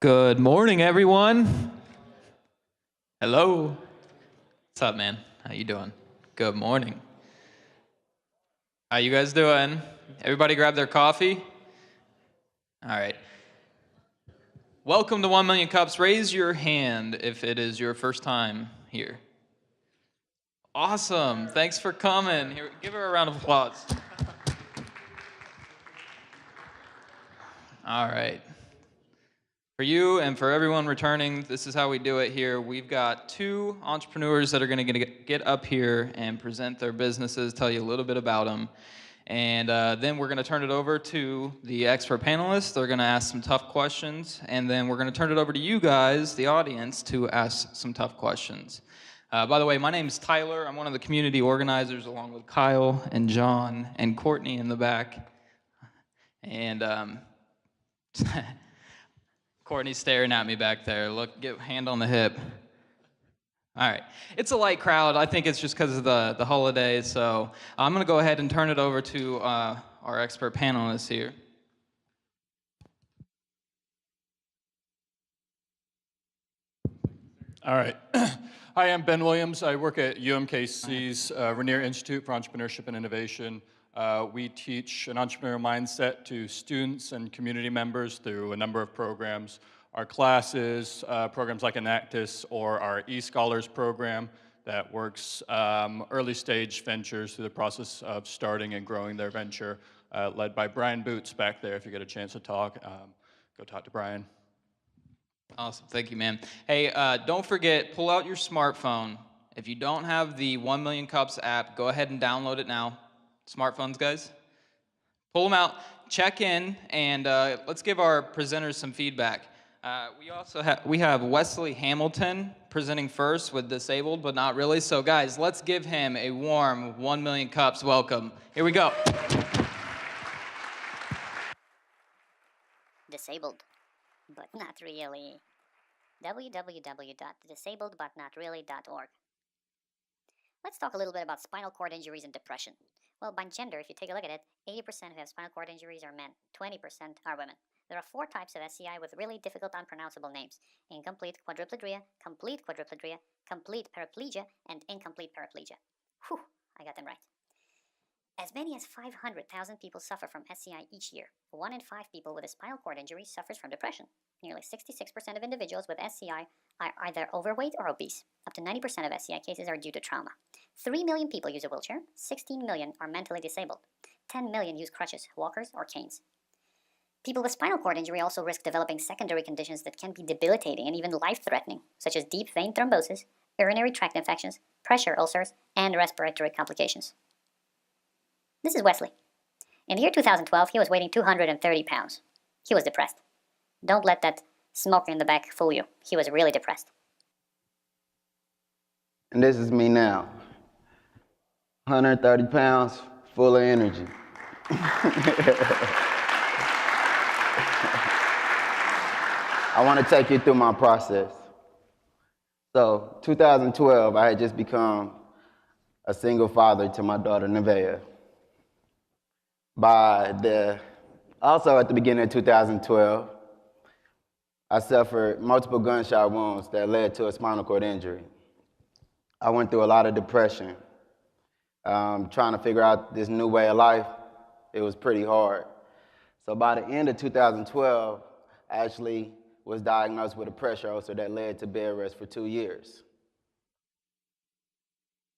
Good morning, everyone. Hello. What's up, man? How you doing? Good morning. How you guys doing? Everybody grab their coffee? All right. Welcome to 1 Million Cups. Raise your hand if it is your first time here. Awesome. Thanks for coming. Here, give her a round of applause. All right. For you and for everyone returning, this is how we do it here. We've got two entrepreneurs that are going to get up here and present their businesses, tell you a little bit about them. And then we're going to turn it over to the expert panelists. They're going to ask some tough questions. And then we're going to turn it over to you guys, the audience, to ask some tough questions. By the way, my name's Tyler. I'm one of the community organizers along with Kyle and John and Courtney in the back. And Courtney's staring at me back there. Look, get hand on the hip. All right. It's a light crowd. I think it's just because of the holidays. So I'm going to go ahead and turn it over to our expert panelists here. All right. Hi, I'm Ben Williams. I work at UMKC's Rainier Institute for Entrepreneurship and Innovation. We teach an entrepreneurial mindset to students and community members through a number of programs. Our classes, programs like Enactus or our eScholars program that works early stage ventures through the process of starting and growing their venture, led by Brian Boots back there. If you get a chance to talk, go talk to Brian. Awesome. Thank you, man. Hey, don't forget, pull out your smartphone. If you don't have the 1 Million Cups app, go ahead and download it now. Smartphones, guys. Pull them out, check in, and let's give our presenters some feedback. We have Wesley Hamilton presenting first with Disabled But Not Really. So guys, let's give him a warm 1 Million Cups welcome. Here we go. Disabled But Not Really. www.disabledbutnotreally.org. Let's talk a little bit about spinal cord injuries and depression. Well, by gender, if you take a look at it, 80% who have spinal cord injuries are men, 20% are women. There are 4 types of SCI with really difficult, unpronounceable names: incomplete quadriplegia, complete quadriplegia, complete paraplegia, and incomplete paraplegia. Whew, I got them right. As many as 500,000 people suffer from SCI each year. 1 in 5 people with a spinal cord injury suffers from depression. Nearly 66% of individuals with SCI are either overweight or obese. Up to 90% of SCI cases are due to trauma. 3 million people use a wheelchair. 16 million are mentally disabled. 10 million use crutches, walkers, or canes. People with spinal cord injury also risk developing secondary conditions that can be debilitating and even life-threatening, such as deep vein thrombosis, urinary tract infections, pressure ulcers, and respiratory complications. This is Wesley. In the year 2012, he was weighing 230 pounds. He was depressed. Don't let that smoker in the back fool you. He was really depressed. And this is me now. 130 pounds, full of energy. I want to take you through my process. So, 2012, I had just become a single father to my daughter, Nevaeh. Also at the beginning of 2012, I suffered multiple gunshot wounds that led to a spinal cord injury. I went through a lot of depression. Trying to figure out this new way of life, it was pretty hard. So by the end of 2012, I actually was diagnosed with a pressure ulcer that led to bed rest for 2 years.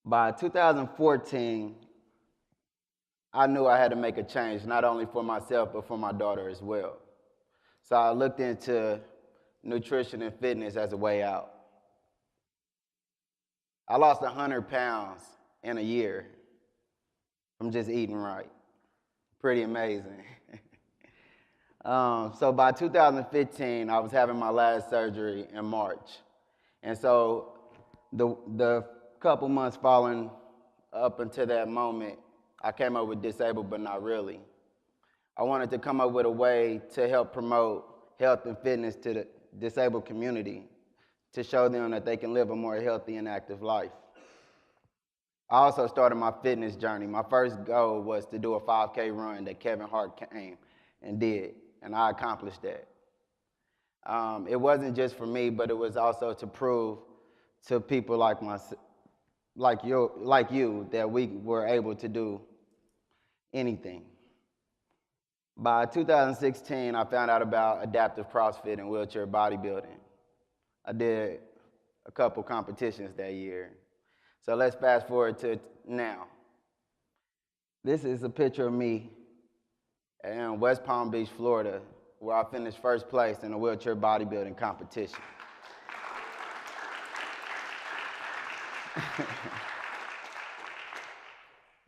By 2014, I knew I had to make a change, not only for myself, but for my daughter as well. So I looked into nutrition and fitness as a way out. I lost 100 pounds in a year from just eating right. Pretty amazing. So by 2015, I was having my last surgery in March. And so the couple months following up until that moment, I came up with Disabled But Not Really. I wanted to come up with a way to help promote health and fitness to the disabled community, to show them that they can live a more healthy and active life. I also started my fitness journey. My first goal was to do a 5K run that Kevin Hart came and did, and I accomplished that. It wasn't just for me, but it was also to prove to people like you, that we were able to do anything. By 2016, I found out about adaptive CrossFit and wheelchair bodybuilding. I did a couple competitions that year. So let's fast forward to now. This is a picture of me in West Palm Beach, Florida, where I finished first place in a wheelchair bodybuilding competition.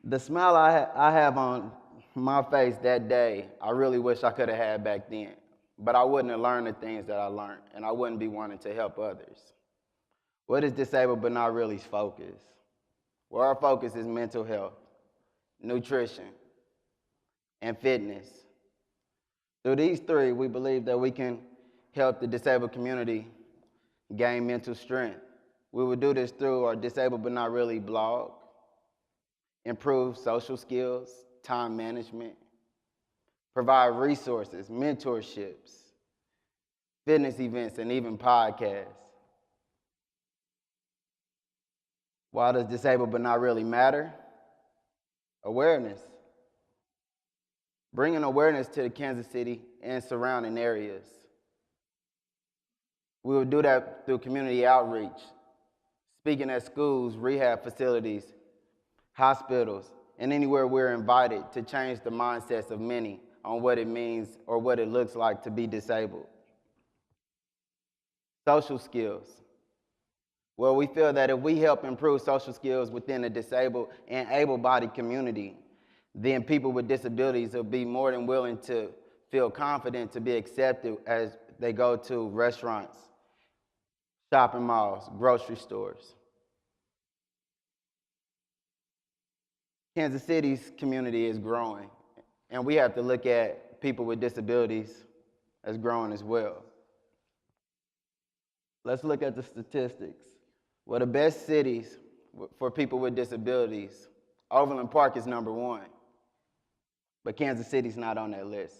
The smile I have on my face that day, I really wish I could have had back then. But I wouldn't have learned the things that I learned, and I wouldn't be wanting to help others. What is disabled but not really's focus? Well, our focus is mental health, nutrition, and fitness. Through these three, we believe that we can help the disabled community gain mental strength. We will do this through our Disabled But Not Really blog, improve social skills, time management, provide resources, mentorships, fitness events, and even podcasts. Why does Disabled But Not Really matter? Awareness. Bringing awareness to the Kansas City and surrounding areas. We will do that through community outreach, speaking at schools, rehab facilities, hospitals, and anywhere we're invited to change the mindsets of many on what it means or what it looks like to be disabled. Social skills. Well, we feel that if we help improve social skills within the disabled and able-bodied community, then people with disabilities will be more than willing to feel confident to be accepted as they go to restaurants, shopping malls, grocery stores. Kansas City's community is growing, and we have to look at people with disabilities as growing as well. Let's look at the statistics. Well, the best cities for people with disabilities, Overland Park is number one, but Kansas City's not on that list.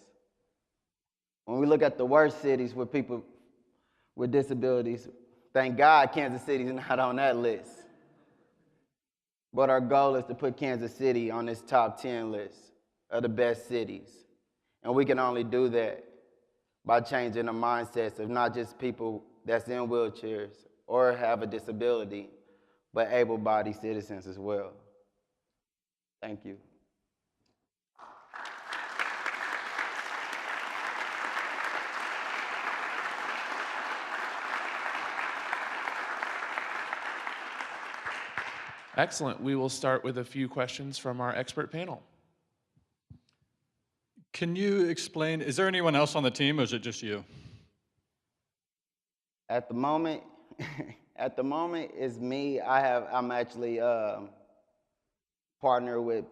When we look at the worst cities with people with disabilities, thank God Kansas City's not on that list. But our goal is to put Kansas City on this top 10 list of the best cities. And we can only do that by changing the mindsets of not just people that's in wheelchairs or have a disability, but able-bodied citizens as well. Thank you. Excellent. We will start with a few questions from our expert panel. Can you explain, is there anyone else on the team or is it just you? At the moment, it's me. I'm actually partnered with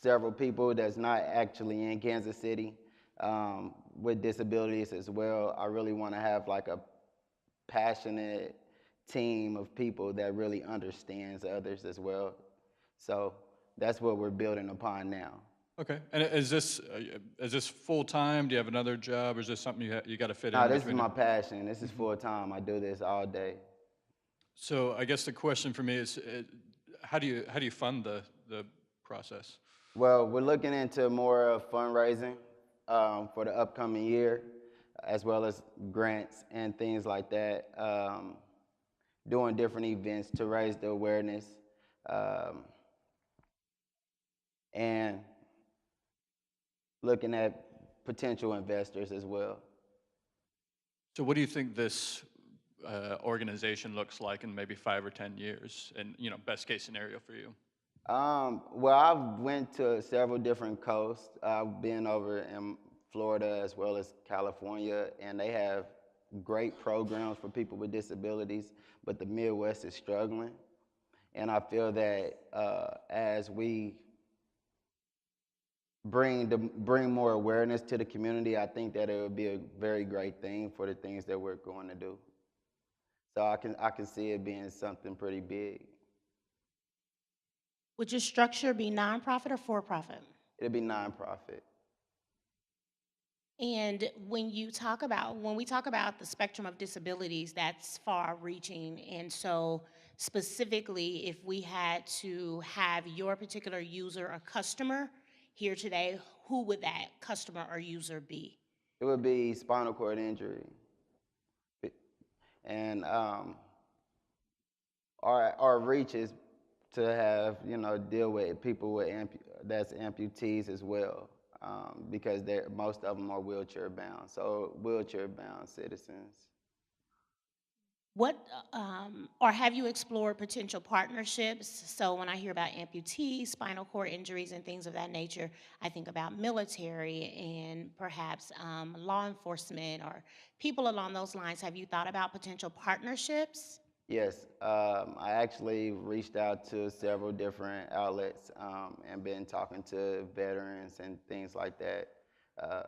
several people that's not actually in Kansas City with disabilities as well. I really want to have like a passionate team of people that really understands others as well. So that's what we're building upon now. Okay. And is this full-time? Do you have another job, or is this something you got to fit in? No, this is between my them? passion. This is full-time. I do this all day. So I guess the question for me is, how do you fund the process? Well, we're looking into more of fundraising for the upcoming year, as well as grants and things like that, doing different events to raise the awareness, and looking at potential investors as well. So what do you think this organization looks like in maybe 5 or 10 years, and best case scenario for you? Well, I've went to several different coasts. I've been over in Florida as well as California, and they have great programs for people with disabilities, but the Midwest is struggling. And I feel that as we bring more awareness to the community, I think that it would be a very great thing for the things that we're going to do. So I can see it being something pretty big. Would your structure be nonprofit or for-profit? It'll be nonprofit. And when we talk about the spectrum of disabilities, that's far reaching. And so specifically, if we had to have your particular user or customer here today, who would that customer or user be? It would be spinal cord injury. And our reach is to have, deal with people with that's amputees as well, because most of them are wheelchair bound. So wheelchair bound citizens. What, or have you explored potential partnerships? So when I hear about amputees, spinal cord injuries, and things of that nature, I think about military and perhaps law enforcement or people along those lines. Have you thought about potential partnerships? Yes, I actually reached out to several different outlets and been talking to veterans and things like that. Uh,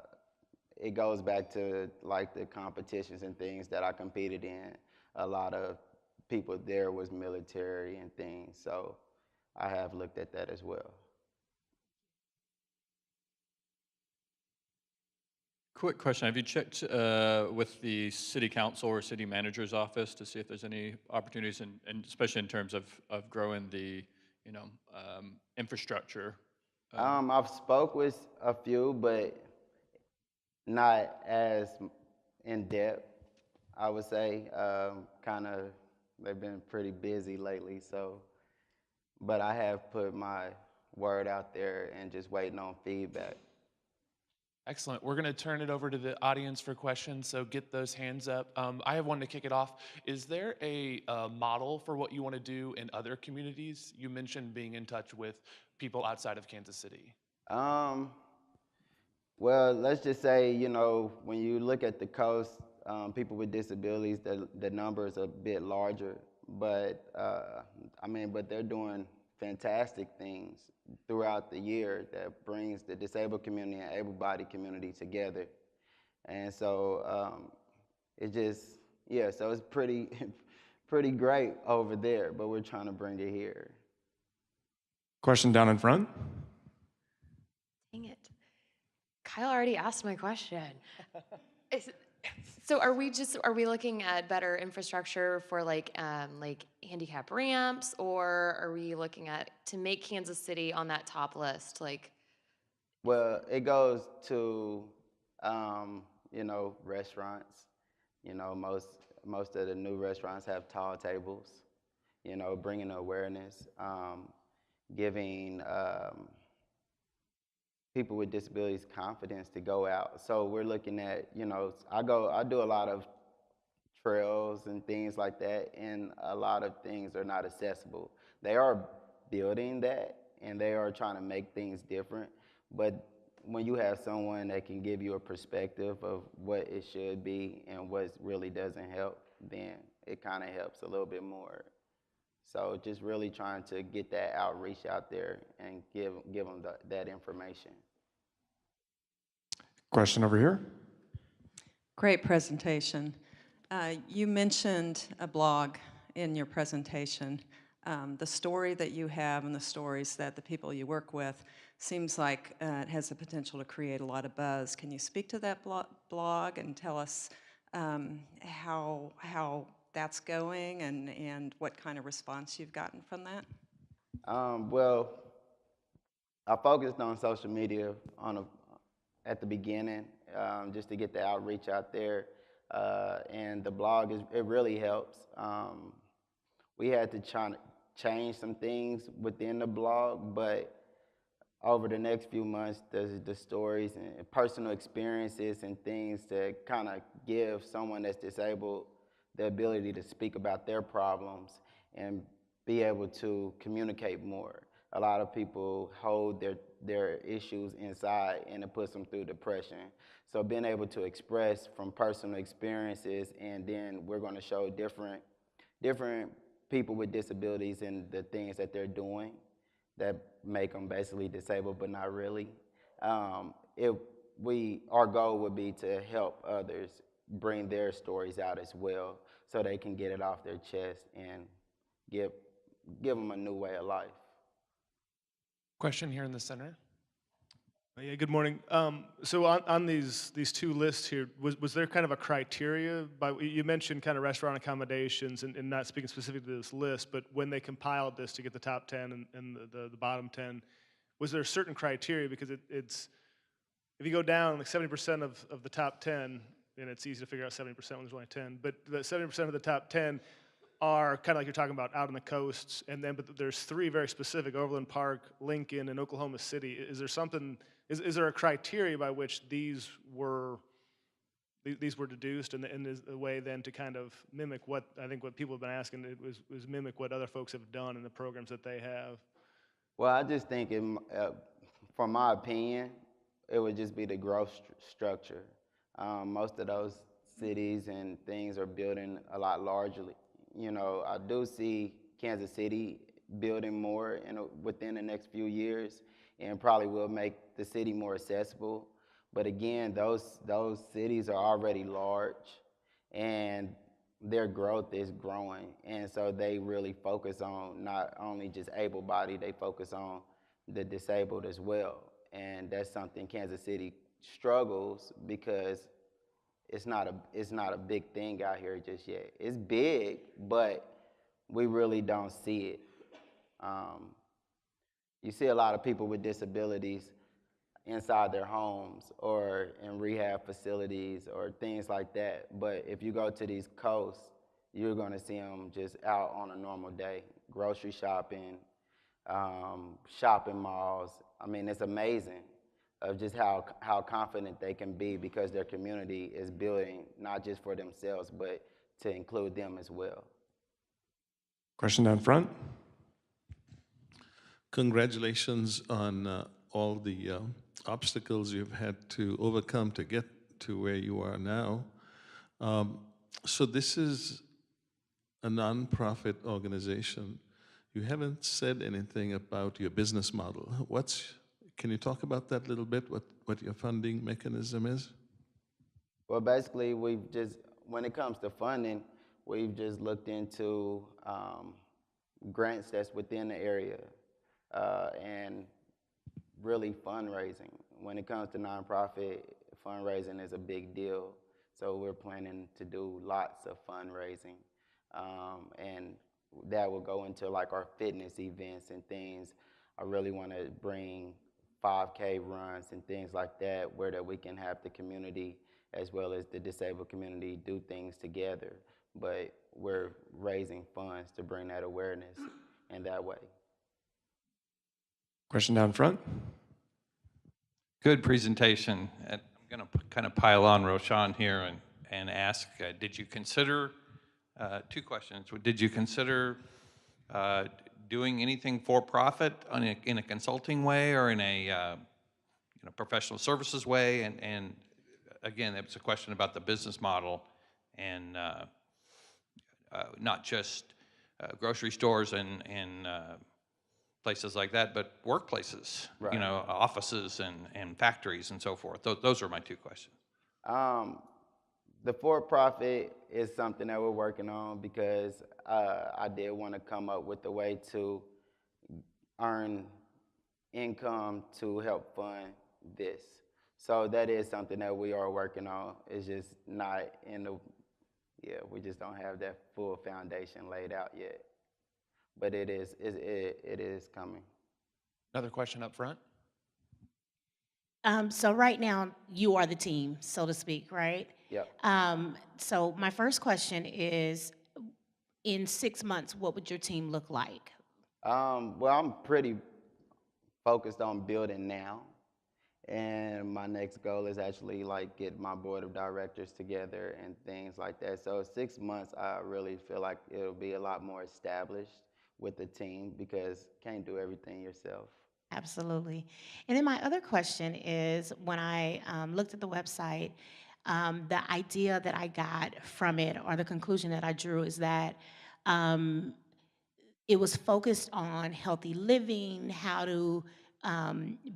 it goes back to like the competitions and things that I competed in. A lot of people there was military and things, so I have looked at that as well. Quick question, have you checked with the city council or city manager's office to see if there's any opportunities, and especially in terms of growing the, infrastructure? I've spoke with a few, but not as in depth, I would say. They've been pretty busy lately, so, but I have put my word out there and just waiting on feedback. Excellent. We're going to turn it over to the audience for questions, so get those hands up. I have one to kick it off. Is there a model for what you want to do in other communities? You mentioned being in touch with people outside of Kansas City. Well, let's just say, when you look at the coast, people with disabilities, the number is a bit larger, but but they're doing fantastic things throughout the year that brings the disabled community and able-bodied community together. And so so it's pretty, pretty great over there, but we're trying to bring it here. Question down in front. Dang it. Kyle already asked my question. So are we looking at better infrastructure for like handicap ramps, or are we looking at to make Kansas City on that top list? Well, it goes to, restaurants. Most of the new restaurants have tall tables, bringing awareness, giving people with disabilities confidence to go out. So we're looking at, I do a lot of trails and things like that, and a lot of things are not accessible. They are building that, and they are trying to make things different, but when you have someone that can give you a perspective of what it should be and what really doesn't help, then it kind of helps a little bit more. So just really trying to get that outreach out there and give them that information. Question over here. Great presentation. You mentioned a blog in your presentation. The story that you have and the stories that the people you work with seems like it has the potential to create a lot of buzz. Can you speak to that blog and tell us how that's going and what kind of response you've gotten from that? Well, I focused on social media at the beginning, just to get the outreach out there, and the blog it really helps. We had to try to change some things within the blog, but over the next few months, the stories and personal experiences and things to kind of give someone that's disabled the ability to speak about their problems and be able to communicate more. A lot of people hold their issues inside, and it puts them through depression. So being able to express from personal experiences, and then we're going to show different people with disabilities and the things that they're doing that make them basically disabled, but not really. Our goal would be to help others bring their stories out as well, so they can get it off their chest and give them a new way of life. Question here in the center. Yeah, good morning. So on these two lists here, was there kind of a criteria by, you mentioned kind of restaurant accommodations and not speaking specifically to this list, but when they compiled this to get the top 10 and the bottom 10, was there a certain criteria? Because it's, if you go down like 70% of the top 10, and it's easy to figure out 70% when there's only 10, but the 70% of the top 10 are kind of like you're talking about out on the coasts, and then but there's three very specific: Overland Park, Lincoln, and Oklahoma City. Is there something? Is there a criteria by which these were deduced, and is a way then to kind of mimic what I think what people have been asking? It was mimic what other folks have done in the programs that they have. Well, I just think, from my opinion, it would just be the growth structure. Most of those cities and things are building a lot largely. You know, I do see Kansas City building more within the next few years, and probably will make the city more accessible. But again, those cities are already large, and their growth is growing, and so they really focus on not only just able-bodied, they focus on the disabled as well. And that's something Kansas City struggles because it's not a big thing out here just yet. It's big, but we really don't see it. You see a lot of people with disabilities inside their homes or in rehab facilities or things like that. But if you go to these coasts, you're going to see them just out on a normal day, grocery shopping, shopping malls. I mean, it's amazing of just how confident they can be because their community is building not just for themselves, but to include them as well. Question down front. Congratulations on all the obstacles you've had to overcome to get to where you are now. So this is a nonprofit organization. You haven't said anything about your business model. Can you talk about that a little bit, what your funding mechanism is? Well, basically, when it comes to funding, we've just looked into grants that's within the area and really fundraising. When it comes to nonprofit, fundraising is a big deal. So we're planning to do lots of fundraising. And that will go into like our fitness events and things. I really want to bring 5K runs and things like that, where that we can have the community as well as the disabled community do things together. But we're raising funds to bring that awareness in that way. Question down front. Good presentation. I'm going to kind of pile on Roshan here and ask, did you consider, two questions. Did you consider doing anything for profit in a consulting way or in a professional services way? And again, it's a question about the business model and not just grocery stores and places like that, but workplaces, right. Offices and factories and so forth. Those are my two questions. The for-profit is something that we're working on because I did want to come up with a way to earn income to help fund this. So that is something that we are working on. It's just not we just don't have that full foundation laid out yet. But it is coming. Another question up front. So right now, you are the team, so to speak, right? Yep. So my first question is, in 6 months, what would your team look like? Well, I'm pretty focused on building now. And my next goal is actually like get my board of directors together and things like that. So 6 months, I really feel like it'll be a lot more established with the team because can't do everything yourself. Absolutely. And then my other question is, when I looked at the website, the idea that I got from it, or the conclusion that I drew, is that it was focused on healthy living, how to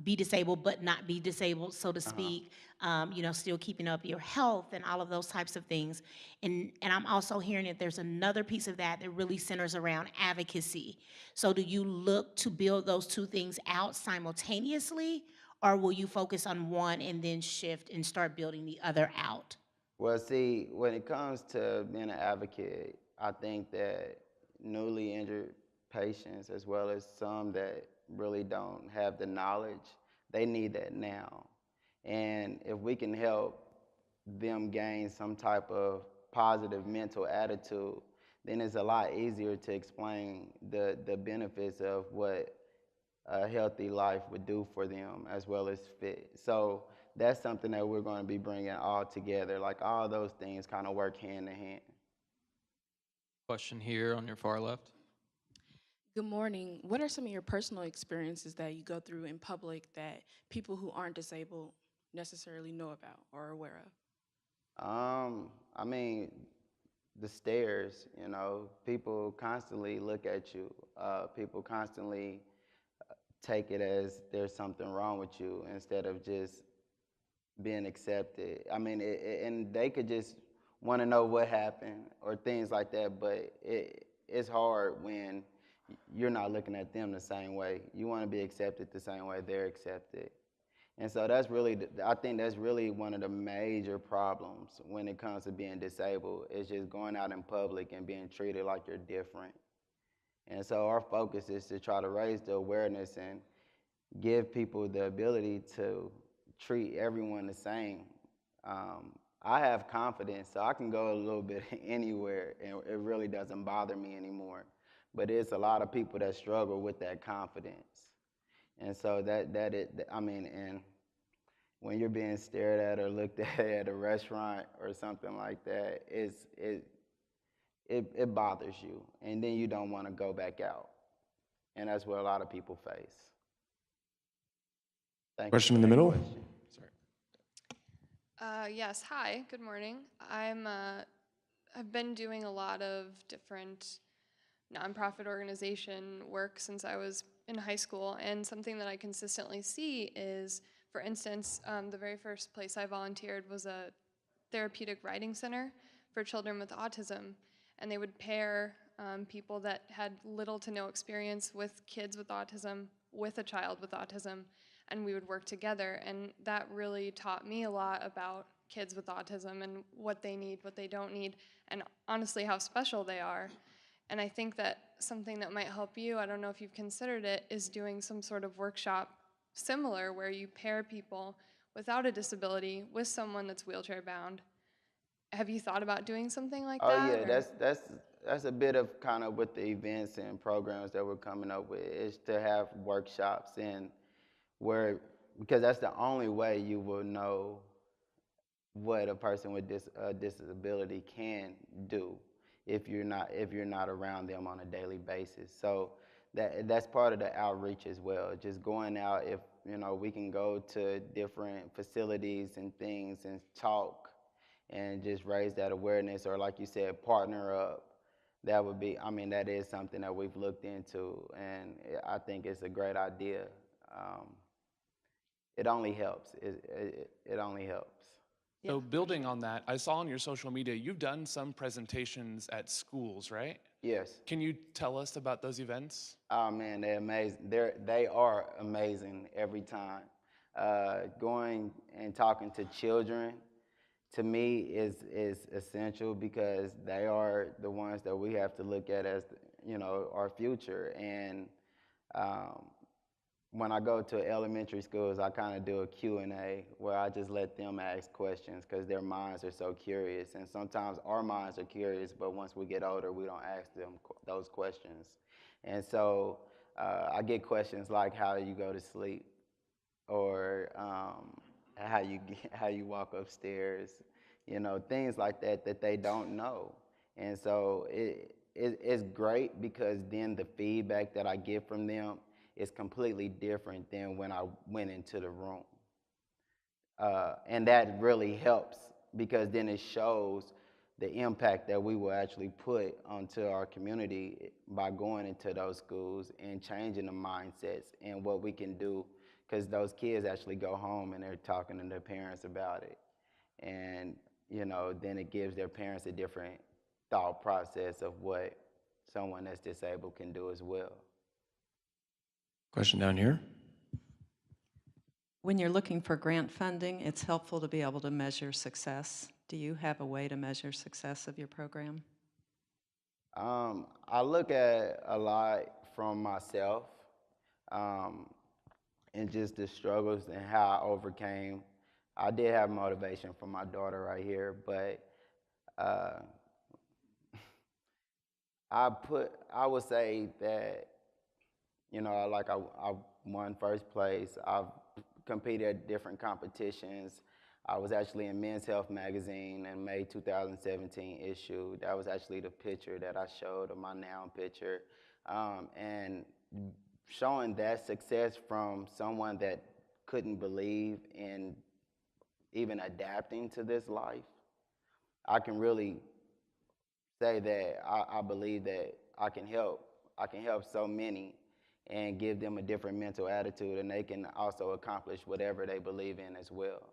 be disabled but not be disabled, so to speak, still keeping up your health and all of those types of things. And I'm also hearing that there's another piece of that really centers around advocacy. So do you look to build those two things out simultaneously, or will you focus on one and then shift and start building the other out? Well, see, when it comes to being an advocate, I think that newly injured patients, as well as some that really don't have the knowledge, they need that now. And if we can help them gain some type of positive mental attitude, then it's a lot easier to explain the benefits of what a healthy life would do for them, as well as fit. So that's something that we're going to be bringing all together. Like, all those things kind of work hand in hand. Question here on your far left. Good morning. What are some of your personal experiences that you go through in public that people who aren't disabled necessarily know about or are aware of? I mean, the stares, you know, people constantly look at you. People constantly take it as there's something wrong with you instead of just being accepted. I mean, and they could just want to know what happened or things like that, but it's hard when you're not looking at them the same way. You want to be accepted the same way they're accepted. And so that's really, I think that's really one of the major problems when it comes to being disabled, is just going out in public and being treated like you're different. And so our focus is to try to raise the awareness and give people the ability to treat everyone the same. I have confidence, so I can go a little bit anywhere, and it really doesn't bother me anymore. But it's a lot of people that struggle with that confidence. And so and when you're being stared at or looked at a restaurant or something like that, it bothers you, and then you don't want to go back out. And that's what a lot of people face. Thank you Question for in the that middle? question. Yes, hi, good morning. I've been doing a lot of different nonprofit organization work since I was in high school, and something that I consistently see is, for instance, the very first place I volunteered was a therapeutic riding center for children with autism, and they would pair people that had little to no experience with kids with autism with a child with autism, and we would work together, and that really taught me a lot about kids with autism and what they need, what they don't need, and honestly how special they are. And I think that something that might help you, I don't know if you've considered it, is doing some sort of workshop similar where you pair people without a disability with someone that's wheelchair bound. Have you thought about doing something like that? Oh yeah, or- that's a bit of kind of with the events and programs that we're coming up with, is to have workshops because that's the only way you will know what a person with disability can do if you're not around them on a daily basis. So that's part of the outreach as well. Just going out, if we can go to different facilities and things and talk and just raise that awareness, or like you said, partner up. That is something that we've looked into, and I think it's a great idea. It only helps. It only helps. So building on that, I saw on your social media, you've done some presentations at schools, right? Yes. Can you tell us about those events? Oh man, they're amazing. They are amazing every time. Going and talking to children, to me, is essential, because they are the ones that we have to look at as our future. And when I go to elementary schools, I kind of do a Q&A where I just let them ask questions, because their minds are so curious. And sometimes our minds are curious, but once we get older, we don't ask them those questions. And so I get questions like, how do you go to sleep? Or how you walk upstairs, things like that they don't know. And so it's great, because then the feedback that I get from them is completely different than when I went into the room. And that really helps, because then it shows the impact that we will actually put onto our community by going into those schools and changing the mindsets and what we can do, because those kids actually go home and they're talking to their parents about it. And, then it gives their parents a different thought process of what someone that's disabled can do as well. Question down here. When you're looking for grant funding, it's helpful to be able to measure success. Do you have a way to measure success of your program? I look at a lot from myself and just the struggles and how I overcame. I did have motivation from my daughter right here, but I would say that, like I won first place. I've competed at different competitions. I was actually in Men's Health magazine in May 2017 issue. That was actually the picture that I showed of my now picture. And showing that success from someone that couldn't believe in even adapting to this life, I can really say that I believe that I can help so many and give them a different mental attitude, and they can also accomplish whatever they believe in as well.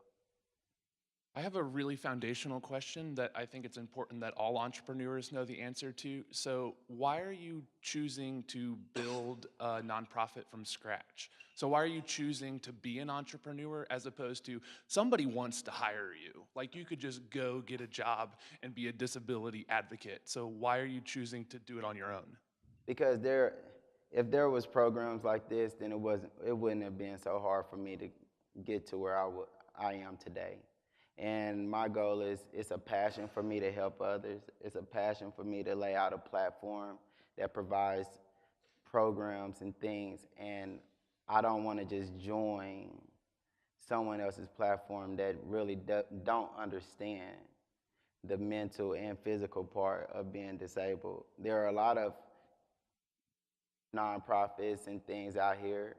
I have a really foundational question that I think it's important that all entrepreneurs know the answer to. So why are you choosing to build a nonprofit from scratch? So why are you choosing to be an entrepreneur as opposed to somebody wants to hire you? Like you could just go get a job and be a disability advocate. So why are you choosing to do it on your own? Because if there was programs like this, then it wouldn't have been so hard for me to get to where I am today. And my goal is, it's a passion for me to help others. It's a passion for me to lay out a platform that provides programs and things. And I don't want to just join someone else's platform that really don't understand the mental and physical part of being disabled. There are a lot of nonprofits and things out here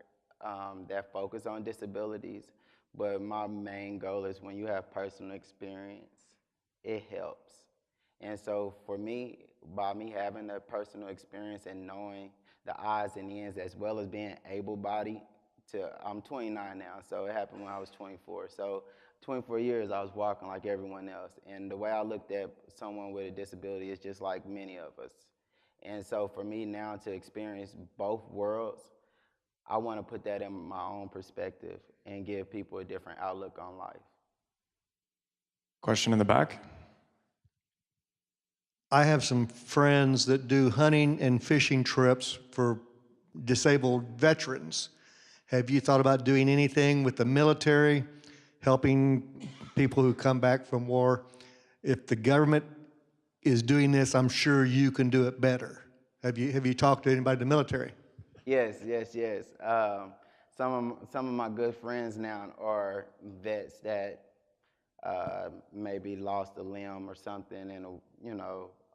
that focus on disabilities. But my main goal is when you have personal experience, it helps. And so for me, by me having that personal experience and knowing the odds and ends, as well as being able-bodied, I'm 29 now, so it happened when I was 24. So 24 years I was walking like everyone else. And the way I looked at someone with a disability is just like many of us. And so for me now to experience both worlds, I want to put that in my own perspective and give people a different outlook on life. Question in the back. I have some friends that do hunting and fishing trips for disabled veterans. Have you thought about doing anything with the military, helping people who come back from war? If the government is doing this, I'm sure you can do it better. Have you talked to anybody in the military? Yes. Some of my good friends now are vets that maybe lost a limb or something in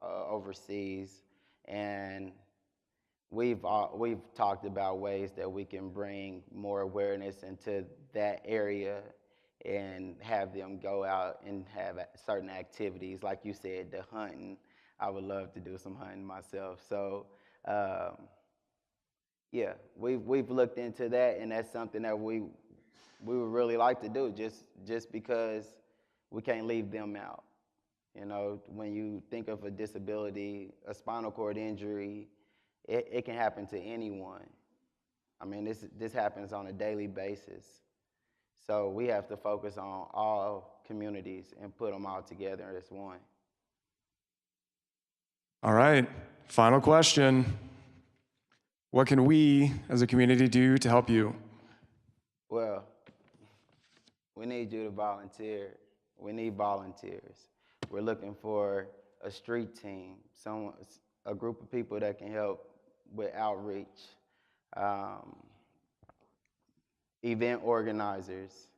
overseas, and we've talked about ways that we can bring more awareness into that area and have them go out and have certain activities, like you said, the hunting. I would love to do some hunting myself. So. Yeah, we've looked into that, and that's something that we would really like to do, just because we can't leave them out. When you think of a disability, a spinal cord injury, it can happen to anyone. I mean, this happens on a daily basis. So we have to focus on all communities and put them all together as one. All right, final question. What can we as a community do to help you? Well, we need you to volunteer. We need volunteers. We're looking for a street team, a group of people that can help with outreach, event organizers,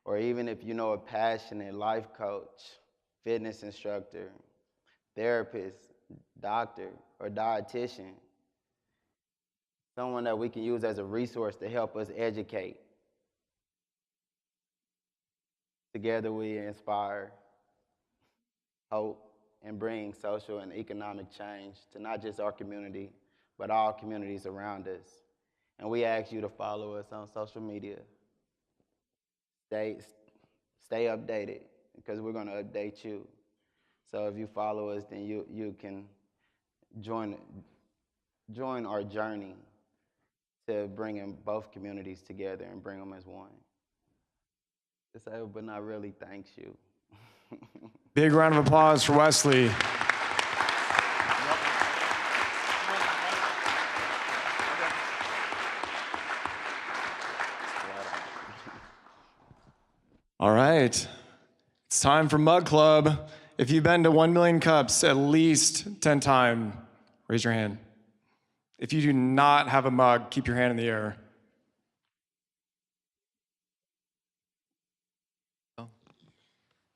or even if you know a passionate life coach, fitness instructor, therapist, doctor, or dietitian. Someone that we can use as a resource to help us educate. Together we inspire, hope, and bring social and economic change to not just our community, but all communities around us. And we ask you to follow us on social media. Stay updated, because we're going to update you. So if you follow us, then you can join our journey to bringing both communities together and bring them as one. Disabled but not really, thanks you. Big round of applause for Wesley. All right, it's time for Mug Club. If you've been to 1 million cups at least 10 times, raise your hand. If you do not have a mug, keep your hand in the air.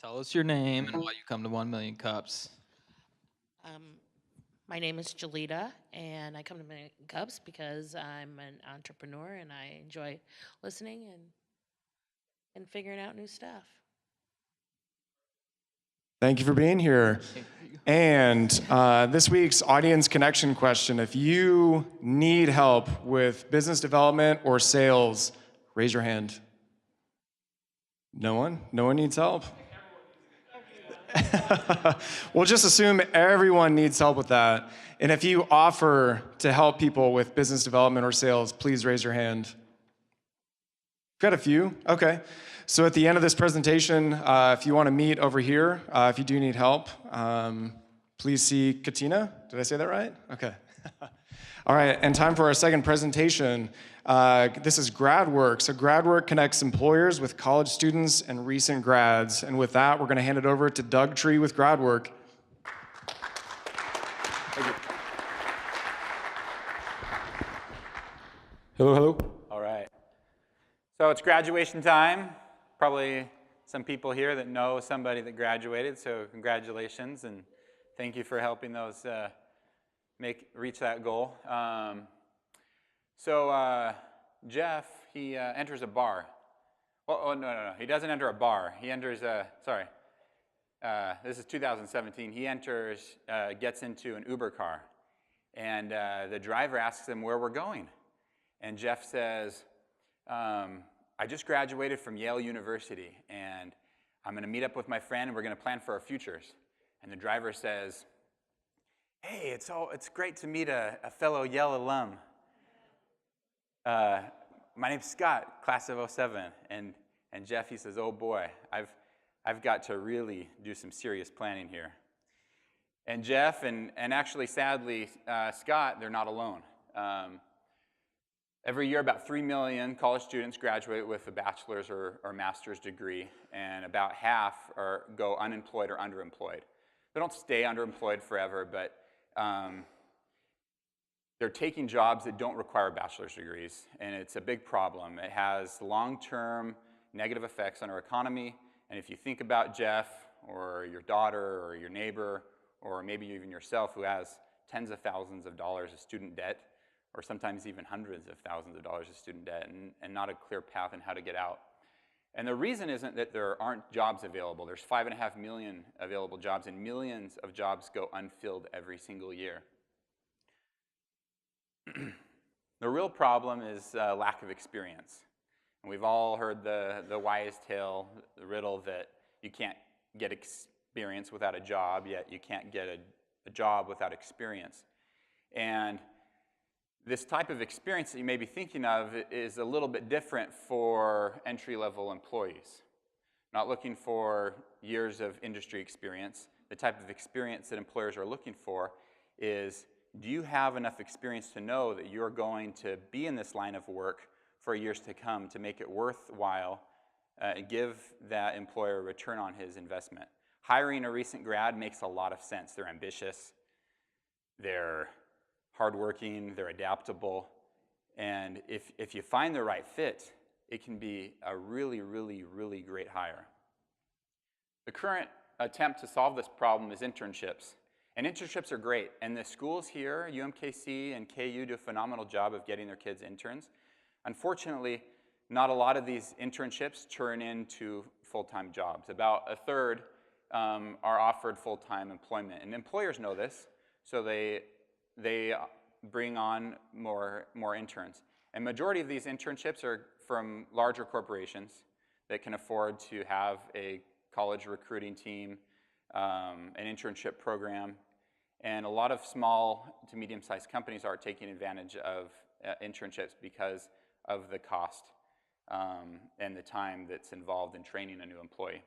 Tell us your name and why you come to 1 million cups. My name is Jalita, and I come to Million Cups because I'm an entrepreneur and I enjoy listening and figuring out new stuff. Thank you for being here. And this week's audience connection question, if you need help with business development or sales, raise your hand. No one? No one needs help? We'll just assume everyone needs help with that. And if you offer to help people with business development or sales, please raise your hand. Got a few? Okay. So at the end of this presentation, if you want to meet over here, if you do need help, please see Katina. Did I say that right? Okay. All right, and time for our second presentation. This is GradWork. So GradWork connects employers with college students and recent grads. And with that, we're going to hand it over to Doug Tree with GradWork. Thank you. Hello, hello. All right. So it's graduation time. Probably some people here that know somebody that graduated, so congratulations, and thank you for helping those reach that goal. Jeff, he enters a bar. Well, oh, no, he doesn't enter a bar. He enters this is 2017. He gets into an Uber car, and the driver asks him where we're going. And Jeff says, I just graduated from Yale University, and I'm going to meet up with my friend, and we're going to plan for our futures. And the driver says, hey, it's great to meet a fellow Yale alum. My name's Scott, class of 07. And Jeff, he says, oh boy, I've got to really do some serious planning here. And Jeff, and actually sadly, Scott, they're not alone. Every year, about 3 million college students graduate with a bachelor's or master's degree, and about half go unemployed or underemployed. They don't stay underemployed forever, but they're taking jobs that don't require bachelor's degrees, and it's a big problem. It has long-term negative effects on our economy, and if you think about Jeff or your daughter or your neighbor or maybe even yourself who has tens of thousands of dollars of student debt, or sometimes even hundreds of thousands of dollars of student debt, and not a clear path on how to get out. And the reason isn't that there aren't jobs available. There's 5.5 million available jobs, and millions of jobs go unfilled every single year. The real problem is lack of experience. And we've all heard the wise tale, the riddle that you can't get experience without a job, yet you can't get a job without experience. And this type of experience that you may be thinking of is a little bit different for entry-level employees. Not looking for years of industry experience. The type of experience that employers are looking for is, do you have enough experience to know that you're going to be in this line of work for years to come to make it worthwhile and give that employer a return on his investment? Hiring a recent grad makes a lot of sense. They're ambitious. They're hardworking, they're adaptable, and if you find the right fit, it can be a really, really, really great hire. The current attempt to solve this problem is internships. And internships are great, and the schools here, UMKC and KU, do a phenomenal job of getting their kids interns. Unfortunately, not a lot of these internships turn into full-time jobs. About a third are offered full-time employment, and employers know this, so they bring on more interns. And majority of these internships are from larger corporations that can afford to have a college recruiting team, an internship program, and a lot of small to medium-sized companies are taking advantage of internships because of the cost. and the time that's involved in training a new employee.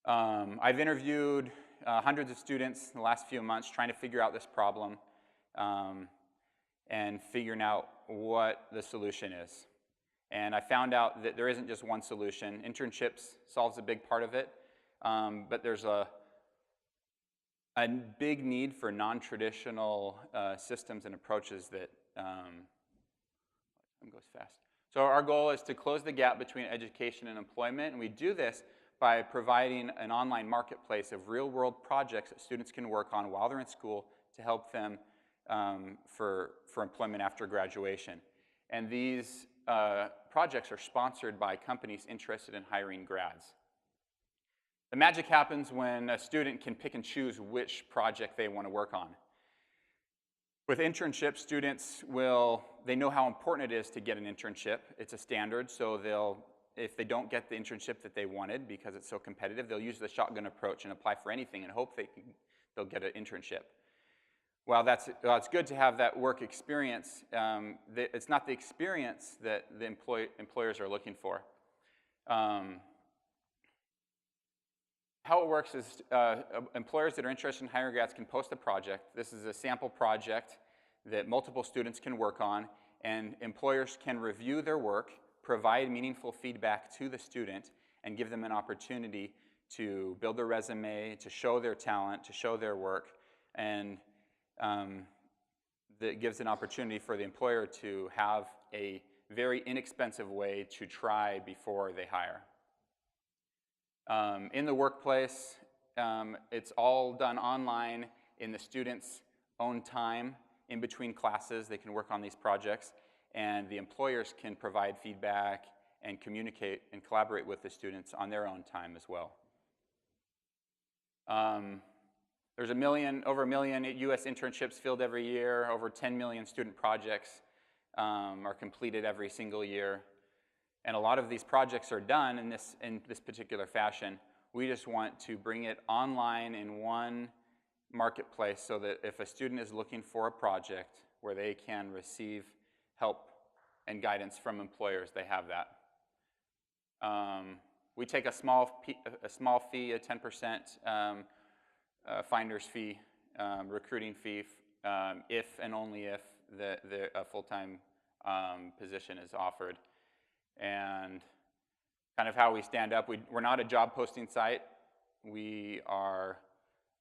I've interviewed hundreds of students in the last few months trying to figure out this problem and figuring out what the solution is. And I found out that there isn't just one solution. Internships solves a big part of it, but there's a big need for non-traditional systems and approaches that goes fast. So our goal is to close the gap between education and employment, and we do this by providing an online marketplace of real-world projects that students can work on while they're in school to help them for employment after graduation. And these projects are sponsored by companies interested in hiring grads. The magic happens when a student can pick and choose which project they want to work on. With internships, students they know how important it is to get an internship. It's a standard, so if they don't get the internship that they wanted because it's so competitive, they'll use the shotgun approach and apply for anything and hope they'll get an internship. While it's good to have that work experience, it's not the experience that the employers are looking for. How it works is employers that are interested in hiring grads can post a project. This is a sample project that multiple students can work on, and employers can review their work, provide meaningful feedback to the student, and give them an opportunity to build their resume, to show their talent, to show their work, and that gives an opportunity for the employer to have a very inexpensive way to try before they hire. In the workplace, it's all done online in the student's own time. In between classes, they can work on these projects, and the employers can provide feedback and communicate and collaborate with the students on their own time as well. There's over a million US internships filled every year. Over 10 million student projects are completed every single year. And a lot of these projects are done in this particular fashion. We just want to bring it online in one marketplace so that if a student is looking for a project where they can receive help and guidance from employers, they have that. We take a small fee, a 10% finder's fee, recruiting fee, if and only if a full-time position is offered. And kind of how we stand up, we're not a job posting site. We are,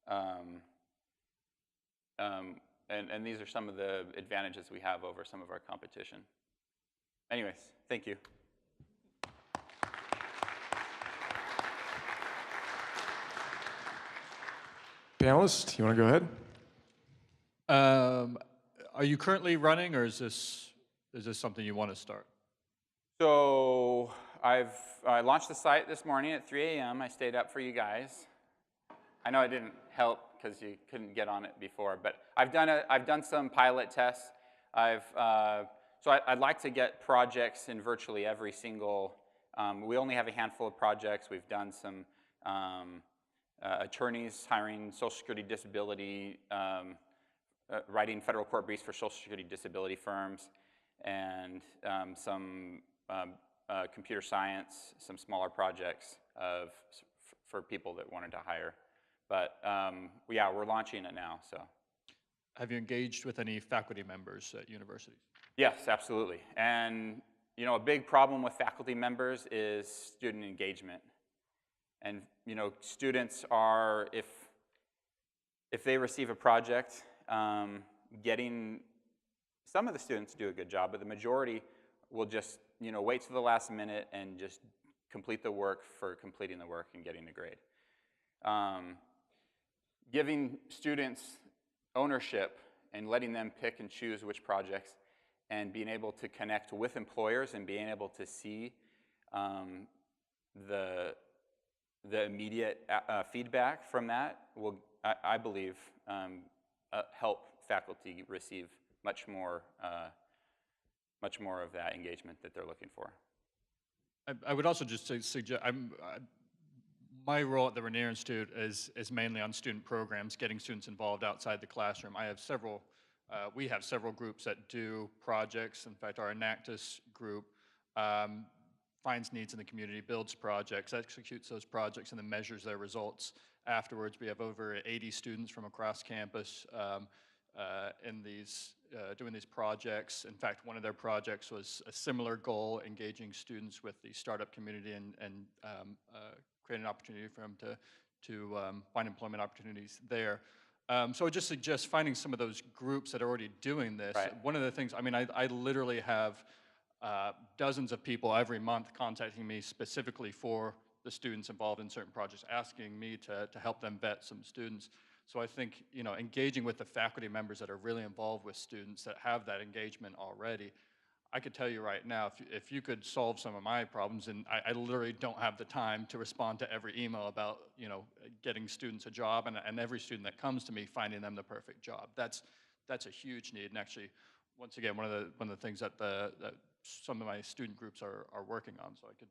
and these are some of the advantages we have over some of our competition. Anyways, thank you. Panelists, you want to go ahead? Are you currently running, or is this something you want to start? So I launched the site this morning at 3 a.m. I stayed up for you guys. I know it didn't help because you couldn't get on it before, but I've done some pilot tests. So I'd like to get projects in virtually every single. We only have a handful of projects. We've done some attorneys hiring Social Security disability, writing federal court briefs for Social Security disability firms, and some computer science, some smaller projects for people that wanted to hire. But yeah, we're launching it now. So, have you engaged with any faculty members at universities? Yes, absolutely. And a big problem with faculty members is student engagement. And students are, if they receive a project, some of the students do a good job, but the majority will just wait to the last minute and just complete the work for completing the work and getting the grade. Giving students ownership and letting them pick and choose which projects, and being able to connect with employers and being able to see the immediate feedback from that will, I believe, help faculty receive much more of that engagement that they're looking for. I would also just suggest, my role at the Rainier Institute is mainly on student programs, getting students involved outside the classroom. We have several groups that do projects. In fact, our Enactus group finds needs in the community, builds projects, executes those projects, and then measures their results afterwards. We have over 80 students from across campus doing these projects. In fact, one of their projects was a similar goal, engaging students with the startup community and creating an opportunity for them to find employment opportunities there. So I just suggest finding some of those groups that are already doing this. Right. One of the things, I mean, I literally have dozens of people every month contacting me specifically for the students involved in certain projects, asking me to help them vet some students. So I think, you know, engaging with the faculty members that are really involved with students that have that engagement already. I could tell you right now, if you could solve some of my problems, and I literally don't have the time to respond to every email about, you know, getting students a job, and every student that comes to me finding them the perfect job. That's a huge need, and actually, once again, one of the things that some of my student groups are working on. So I could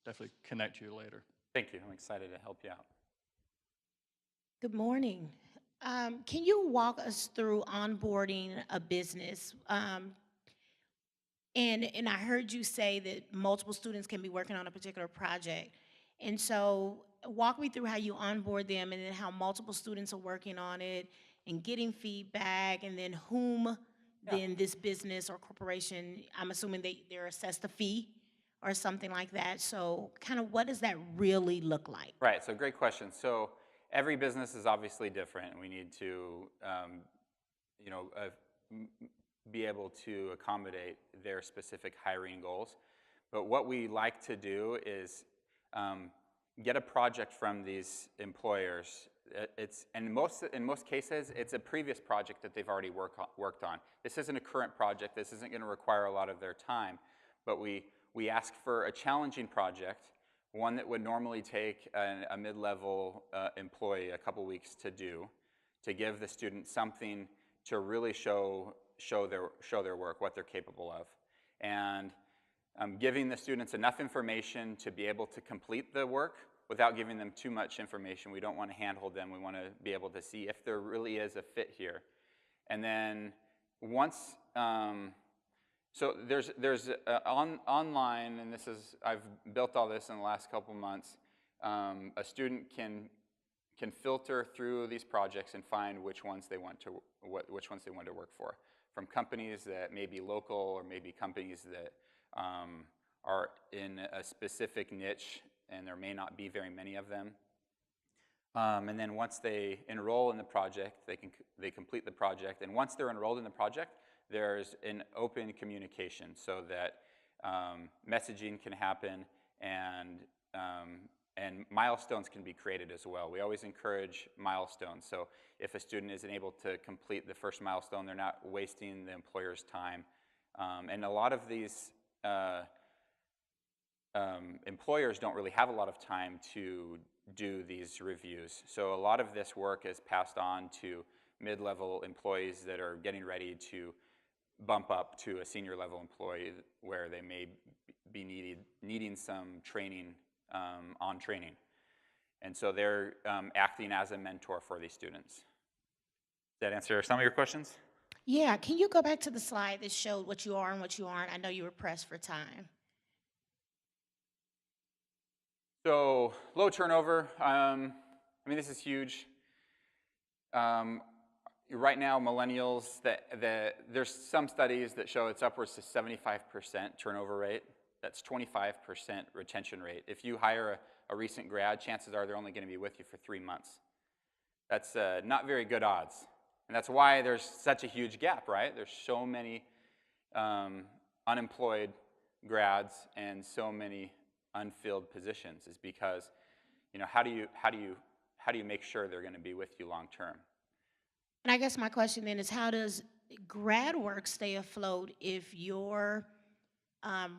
definitely connect you later. Thank you. I'm excited to help you out. Good morning. Can you walk us through onboarding a business? And I heard you say that multiple students can be working on a particular project. And so walk me through how you onboard them and then how multiple students are working on it and getting feedback, and then whom then this business or corporation, I'm assuming they're assessed a fee or something like that. So kind of what does that really look like? Right, so great question. So every business is obviously different. We need to, you know, be able to accommodate their specific hiring goals. But what we like to do is get a project from these employers. In most cases, it's a previous project that they've already worked on. This isn't a current project. This isn't going to require a lot of their time. But we ask for a challenging project, one that would normally take a mid-level employee a couple weeks to do, to give the student something to really show their work, what they're capable of. And giving the students enough information to be able to complete the work without giving them too much information. We don't want to handhold them. We want to be able to see if there really is a fit here. And then once, so there's online, and I've built all this in the last couple months. A student can filter through these projects and find which ones they want to work for, from companies that may be local or maybe companies that are in a specific niche, and there may not be very many of them. And then once they enroll in the project, they complete the project, and once they're enrolled in the project, there's an open communication so that messaging can happen, and milestones can be created as well. We always encourage milestones. So if a student isn't able to complete the first milestone, they're not wasting the employer's time. And a lot of these employers don't really have a lot of time to do these reviews. So a lot of this work is passed on to mid-level employees that are getting ready to bump up to a senior level employee where they may be needing some training on training. And so they're acting as a mentor for these students. Does that answer some of your questions? Yeah, can you go back to the slide that showed what you are and what you aren't? I know you were pressed for time. So low turnover, I mean, this is huge. Right now, millennials, there's some studies that show it's upwards to 75% turnover rate. That's 25% retention rate. If you hire a recent grad, chances are they're only going to be with you for 3 months. That's not very good odds. And that's why there's such a huge gap, right? There's so many unemployed grads and so many unfilled positions, is because, you know, how do you make sure they're going to be with you long term? And I guess my question then is, how does grad work stay afloat if your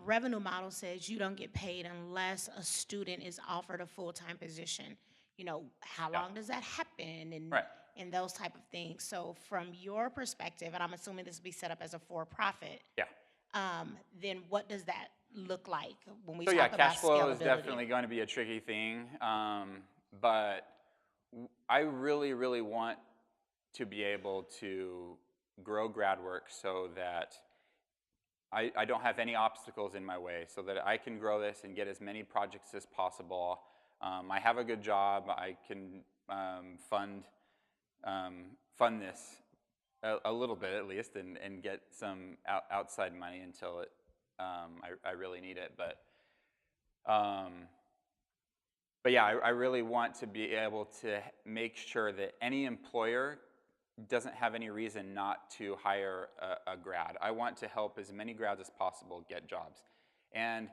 revenue model says you don't get paid unless a student is offered a full-time position? You know, how long does that happen, and those type of things? So from your perspective, and I'm assuming this will be set up as a for-profit, then what does that look like when we talk about cash flow scalability? is definitely going to be a tricky thing, but I really, really want to be able to grow grad work so that I don't have any obstacles in my way so that I can grow this and get as many projects as possible. I have a good job. I can fund this a little bit at least and get some outside money until I really need it. But yeah, I really want to be able to make sure that any employer doesn't have any reason not to hire a grad. I want to help as many grads as possible get jobs. And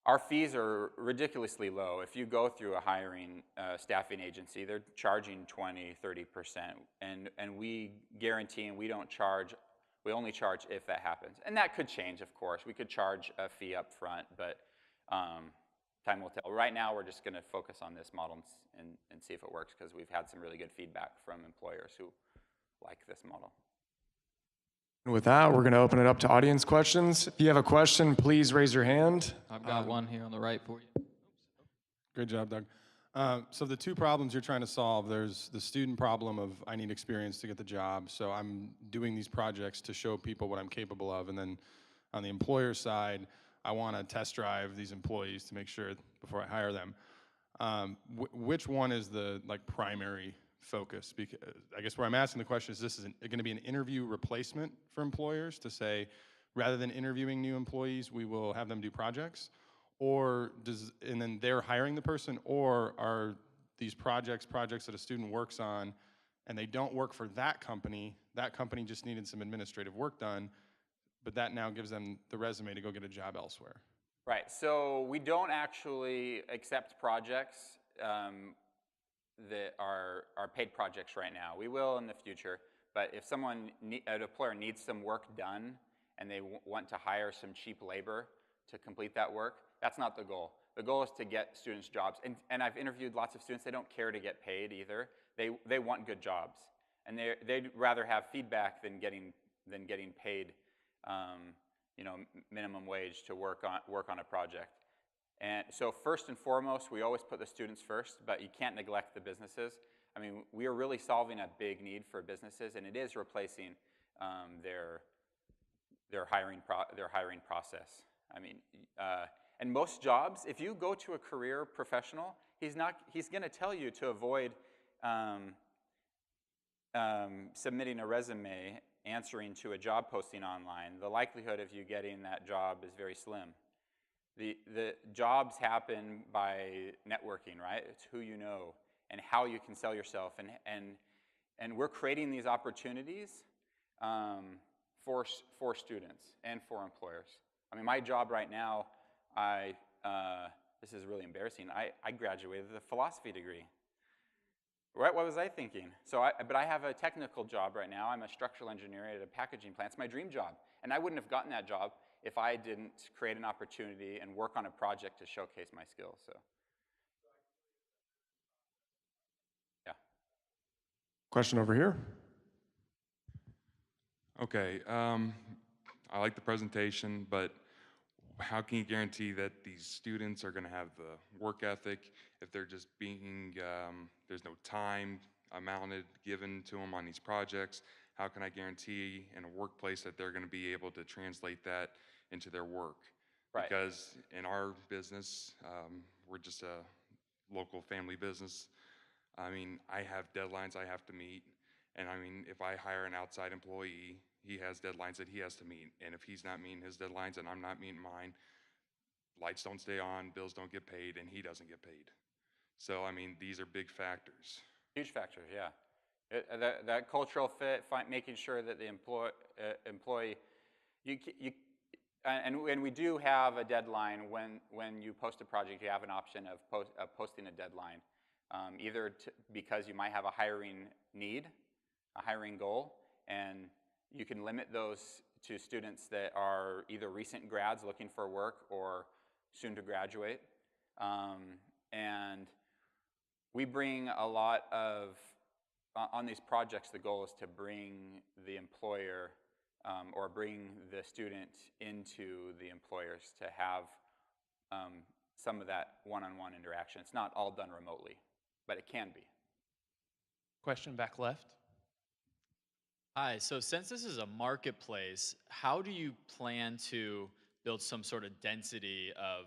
our fees are ridiculously low. If you go through a hiring staffing agency, they're charging 20, 30%. And we guarantee and we don't charge, we only charge if that happens. And that could change, of course. We could charge a fee up front, but time will tell. Right now, we're just going to focus on this model and see if it works, because we've had some really good feedback from employers who like this model. And with that, we're going to open it up to audience questions. If you have a question, please raise your hand. I've got one here on the right for you. Great job, Doug. So the two problems you're trying to solve, there's the student problem of I need experience to get the job, so I'm doing these projects to show people what I'm capable of, and then on the employer side, I want to test drive these employees to make sure before I hire them. Which one is the primary focus? Because I guess where I'm asking the question is, this is going to be an interview replacement for employers to say, rather than interviewing new employees, we will have them do projects? Or and then they're hiring the person, or are these projects that a student works on and they don't work for that company just needed some administrative work done, but that now gives them the resume to go get a job elsewhere? Right, so we don't actually accept projects that are paid projects right now. We will in the future, but if an employer needs some work done and they want to hire some cheap labor to complete that work, that's not the goal. The goal is to get students jobs. And I've interviewed lots of students. They don't care to get paid either. They want good jobs. And they'd rather have feedback than getting paid minimum wage to work on a project. And so first and foremost, we always put the students first, but you can't neglect the businesses. I mean, we are really solving a big need for businesses, and it is replacing their hiring process. I mean, and most jobs, if you go to a career professional, he's going to tell you to avoid submitting a resume answering to a job posting online. The likelihood of you getting that job is very slim. The jobs happen by networking, right? It's who you know and how you can sell yourself, and we're creating these opportunities for students and for employers. I mean, my job right now, this is really embarrassing. I graduated with a philosophy degree. Right? What was I thinking? But I have a technical job right now. I'm a structural engineer at a packaging plant. It's my dream job, and I wouldn't have gotten that job if I didn't create an opportunity and work on a project to showcase my skills. So, yeah. Question over here. Okay, I like the presentation, but how can you guarantee that these students are going to have the work ethic if they're just being, there's no time amounted given to them on these projects? How can I guarantee in a workplace that they're going to be able to translate that into their work? Right. Because in our business, we're just a local family business. I mean, I have deadlines I have to meet. And I mean, if I hire an outside employee, he has deadlines that he has to meet. And if he's not meeting his deadlines and I'm not meeting mine, lights don't stay on, bills don't get paid, and he doesn't get paid. So, I mean, these are big factors. Huge factors, yeah. That cultural fit, making sure that the employee, and we do have a deadline when you post a project. You have an option of posting a deadline, either because you might have a hiring need, a hiring goal, and you can limit those to students that are either recent grads looking for work or soon to graduate. And we bring a lot of, on these projects, the goal is to bring the employer or bring the student into the employers to have some of that one-on-one interaction. It's not all done remotely, but it can be. Question back left. Hi, so since this is a marketplace, how do you plan to build some sort of density of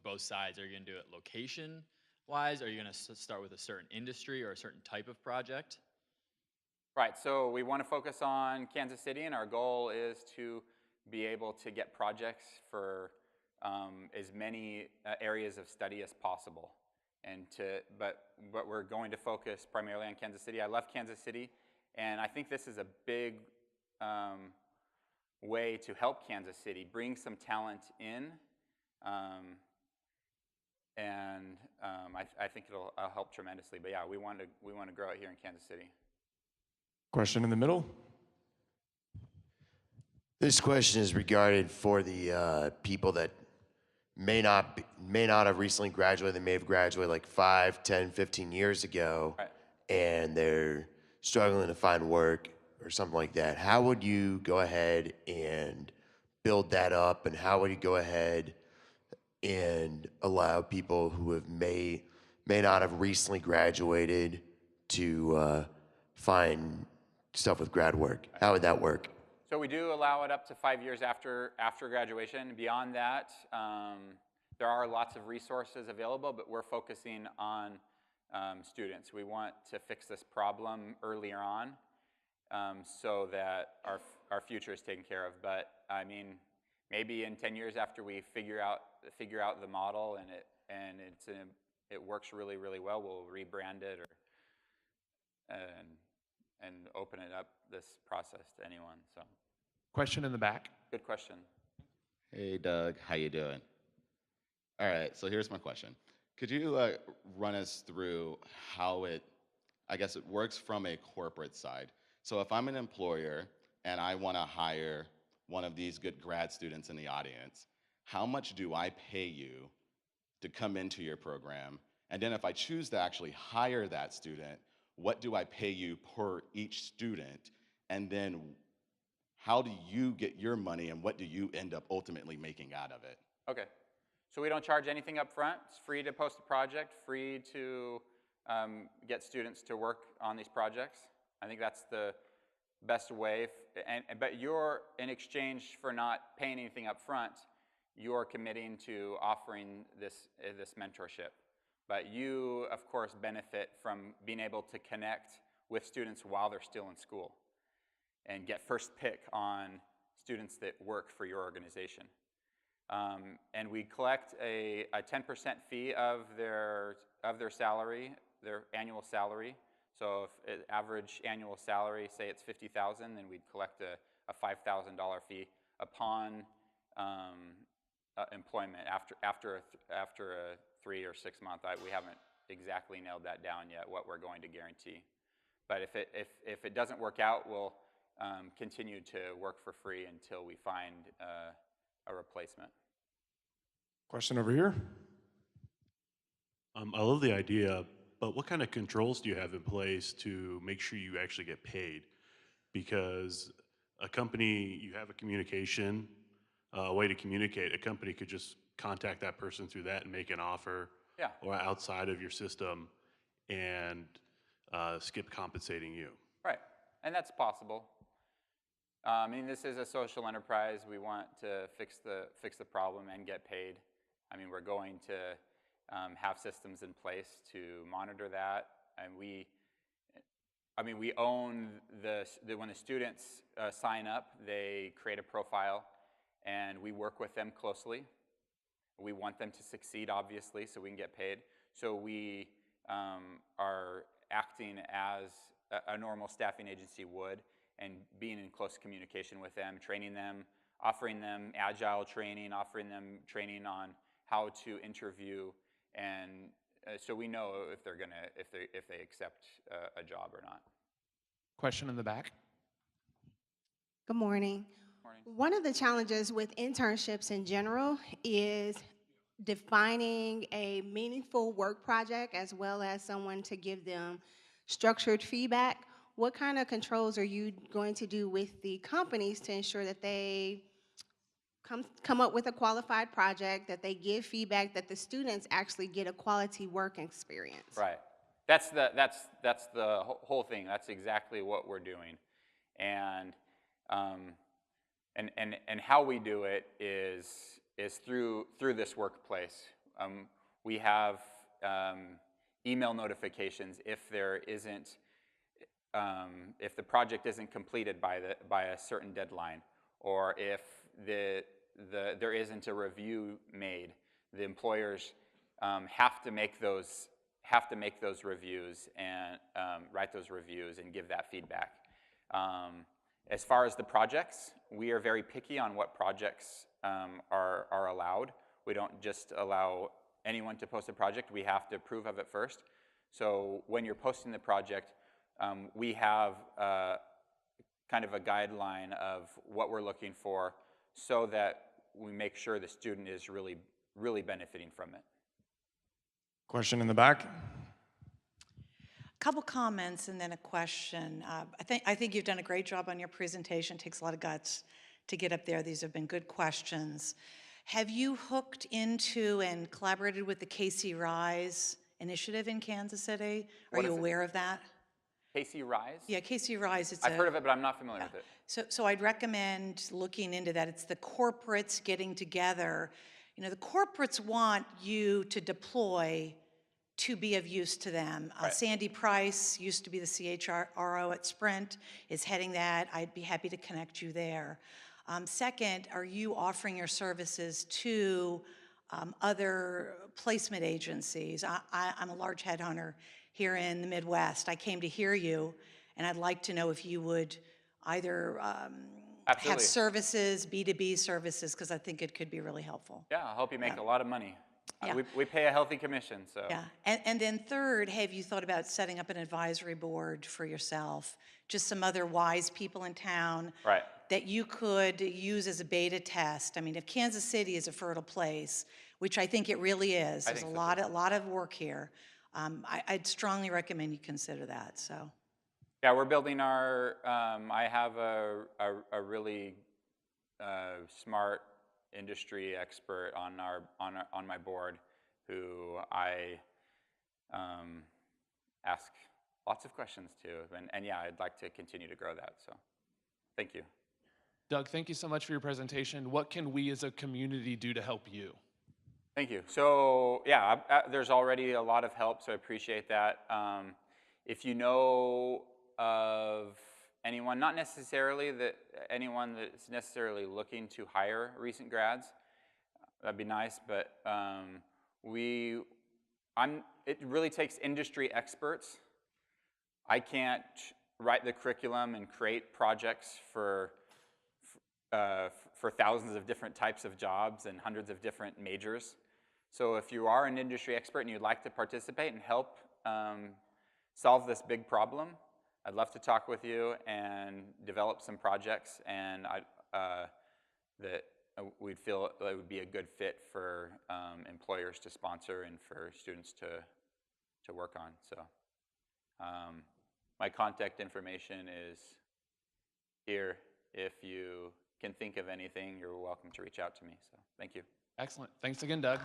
both sides? Are you going to do it location wise? Are you going to start with a certain industry or a certain type of project? Right, so we want to focus on Kansas City, and our goal is to be able to get projects for as many areas of study as possible. But we're going to focus primarily on Kansas City. I love Kansas City, and I think this is a big way to help Kansas City bring some talent in, I think it'll help tremendously. But yeah, we want to grow it here in Kansas City. Question in the middle. This question is regarded for the people that may not have recently graduated. They may have graduated like 5, 10, 15 years ago, right, and they're struggling to find work or something like that. How would you go ahead and build that up, and how would you go ahead and allow people who may not have recently graduated to find stuff with grad work? How would that work? So we do allow it up to 5 years after graduation. Beyond that, there are lots of resources available, but we're focusing on students. We want to fix this problem earlier on so that our future is taken care of. But I mean, maybe in 10 years after we figure out the model and it works really, really well, we'll rebrand it and open it up, this process, to anyone. So, Question in the back. good question. Hey, Doug, how you doing? All right, so here's my question. Could you run us through how it works from a corporate side? So if I'm an employer and I want to hire one of these good grad students in the audience, how much do I pay you to come into your program? And then if I choose to actually hire that student, what do I pay you per each student? And then how do you get your money, and what do you end up ultimately making out of it? Okay. So we don't charge anything up front. It's free to post a project, free to get students to work on these projects. I think that's the best way. But you're, in exchange for not paying anything up front, you're committing to offering this mentorship. But you, of course, benefit from being able to connect with students while they're still in school and get first pick on students that work for your organization. And we collect a 10% fee of their salary, their annual salary. So if average annual salary, say it's $50,000, then we'd collect a $5,000 fee upon employment after a 3 or 6 month. We haven't exactly nailed that down yet, what we're going to guarantee. But if it doesn't work out, we'll continue to work for free until we find a replacement. Question over here. I love the idea, but what kind of controls do you have in place to make sure you actually get paid? Because a company, you have a communication, a way to communicate. A company could just contact that person through that and make an offer, Yeah. or outside of your system, and skip compensating you. Right, and that's possible. I mean, this is a social enterprise. We want to fix the problem and get paid. I mean, we're going to have systems in place to monitor that, and we own when the students sign up, they create a profile, and we work with them closely. We want them to succeed, obviously, so we can get paid. So we are acting as a normal staffing agency would, and being in close communication with them, training them, offering them agile training, offering them training on how to interview, and so we know if they accept a job or not. Question in the back. Good morning. One of the challenges with internships in general is defining a meaningful work project as well as someone to give them structured feedback. What kind of controls are you going to do with the companies to ensure that they come up with a qualified project, that they give feedback, that the students actually get a quality work experience? Right. That's the whole thing. That's exactly what we're doing, and how we do it is through this workplace. We have email notifications if there isn't if the project isn't completed by a certain deadline, or if there isn't a review made. The employers have to make those reviews and write those reviews and give that feedback. As far as the projects, we are very picky on what projects are allowed. We don't just allow anyone to post a project. We have to approve of it first. So when you're posting the project, we have kind of a guideline of what we're looking for, so that we make sure the student is really benefiting from it. Question in the back. Couple comments and then a question. I think you've done a great job on your presentation. It takes a lot of guts to get up there. These have been good questions. Have you hooked into and collaborated with the Casey Rise initiative in Kansas City? Are you aware of that? Casey Rise? Yeah, Casey Rise. I've heard of it, but I'm not familiar with it. So I'd recommend looking into that. It's the corporates getting together. You know, the corporates want you to deploy to be of use to them. Right. Sandy Price used to be the CHRO at Sprint, is heading that. I'd be happy to connect you there. Second, are you offering your services to other placement agencies? I'm a large headhunter here in the Midwest. I came to hear you, and I'd like to know if you would either have services, B2B services, because I think it could be really helpful. Yeah, I hope you make Yeah. a lot of money. Yeah. We pay a healthy commission, so. Yeah, and then third, have you thought about setting up an advisory board for yourself? Just some other wise people in town Right. that you could use as a beta test. I mean, if Kansas City is a fertile place, which I think it really is, I there's think a lot of work here. I'd strongly recommend you consider that. So. Yeah, we're building our. I have a really smart industry expert on my board, who I ask lots of questions to, and yeah, I'd like to continue to grow that. So, thank you. Doug, thank you so much for your presentation. What can we as a community do to help you? Thank you. So yeah, there's already a lot of help, so I appreciate that. If you know of anyone, not necessarily anyone that's necessarily looking to hire recent grads, that'd be nice. But it really takes industry experts. I can't write the curriculum and create projects for thousands of different types of jobs and hundreds of different majors. So if you are an industry expert and you'd like to participate and help solve this big problem, I'd love to talk with you and develop some projects, and that we'd feel it would be a good fit for employers to sponsor and for students to work on. So my contact information is here. If you can think of anything, you're welcome to reach out to me. So thank you. Excellent. Thanks again, Doug.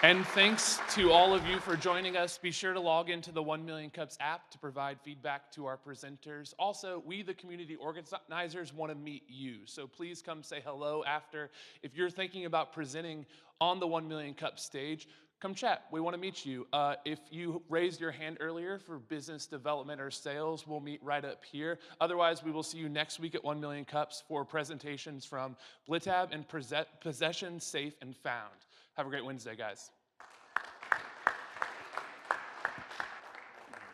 And thanks to all of you for joining us. Be sure to log into the 1 Million Cups app to provide feedback to our presenters. Also, we, the community organizers, want to meet you. So please come say hello after. If you're thinking about presenting on the 1 Million Cups stage, come chat. We want to meet you. If you raised your hand earlier for business development or sales, we'll meet right up here. Otherwise, we will see you next week at 1 Million Cups for presentations from Blitab and Possession Safe and Found. Have a great Wednesday, guys.